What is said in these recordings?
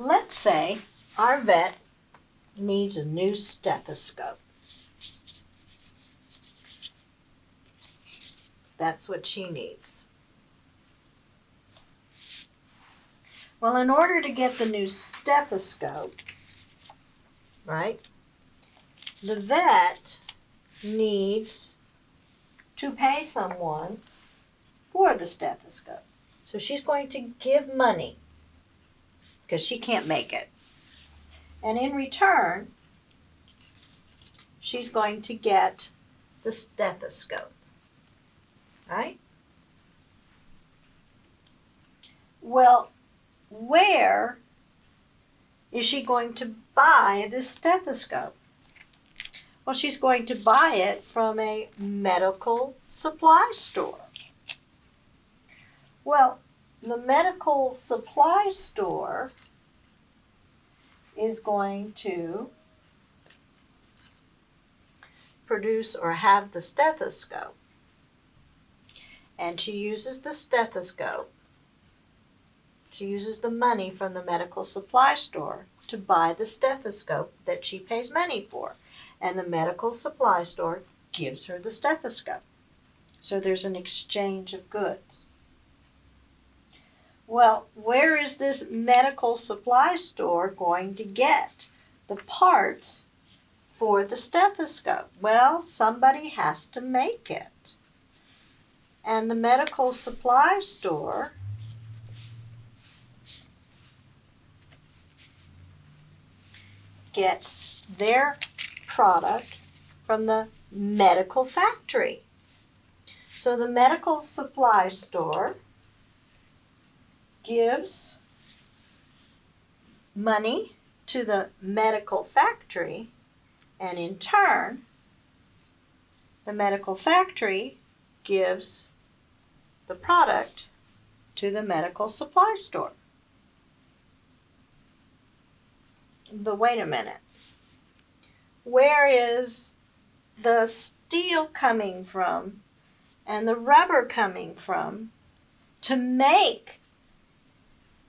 let's say our vet needs a new stethoscope. That's what she needs. Well, in order to get the new stethoscope, right, the vet needs to pay someone for the stethoscope. So she's going to give money because she can't make it. And in return, she's going to get the stethoscope, right? Well, where is she going to buy this stethoscope? Well, she's going to buy it from a medical supply store. Well, the medical supply store is going to produce or have the stethoscope. And she uses the stethoscope. She uses the money from the medical supply store to buy the stethoscope that she pays money for. And the medical supply store gives her the stethoscope. So there's an exchange of goods. Well, where is this medical supply store going to get the parts for the stethoscope? Well, somebody has to make it. And the medical supply store gets their product from the medical factory. So the medical supply store gives money to the medical factory, and in turn, the medical factory gives the product to the medical supply store. But wait a minute. Where is the steel coming from and the rubber coming from to make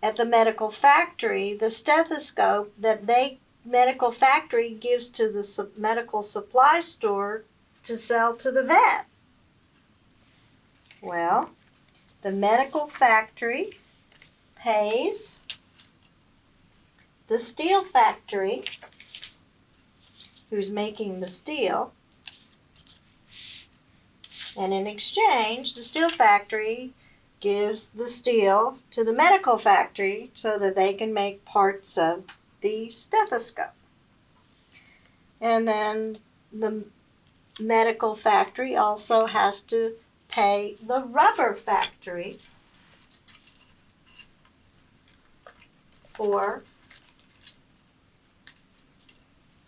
at the medical factory the stethoscope that medical factory gives to the medical supply store to sell to the vet? Well, the medical factory pays the steel factory who's making the steel, and in exchange, the steel factory gives the steel to the medical factory so that they can make parts of the stethoscope. And then the medical factory also has to pay the rubber factory for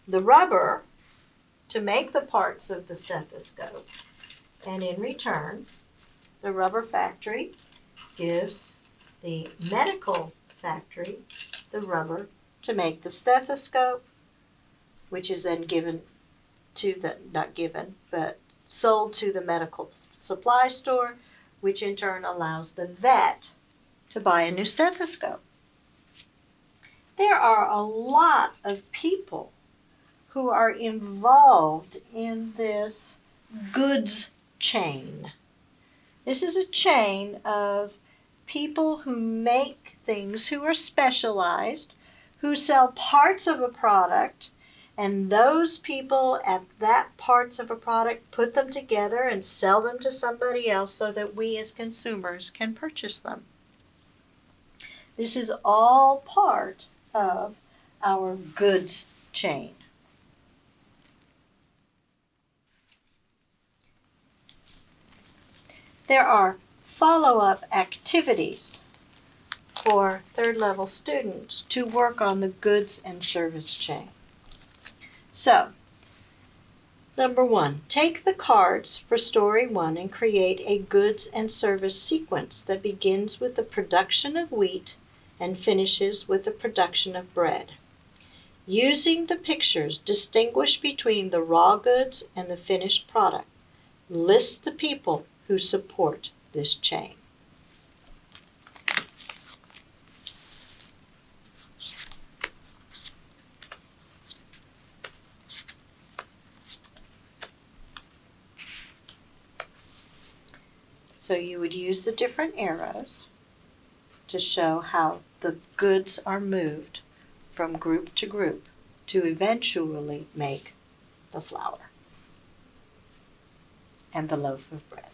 the rubber to make the parts of the stethoscope. And in return, the rubber factory gives the medical factory the rubber to make the stethoscope, which is then given to the, not given, but sold to the medical supply store, which in turn allows the vet to buy a new stethoscope. There are a lot of people who are involved in this goods chain. This is a chain of people who make things, who are specialized, who sell parts of a product, and those people at that parts of a product put them together and sell them to somebody else so that we as consumers can purchase them. This is all part of our goods chain. There are follow-up activities for third-level students to work on the goods and service chain. So, number 1, take the cards for Story 1 and create a goods and service sequence that begins with the production of wheat and finishes with the production of bread. Using the pictures, distinguish between the raw goods and the finished product. List the people who support this chain. So you would use the different arrows to show how the goods are moved from group to group to eventually make the flour and the loaf of bread.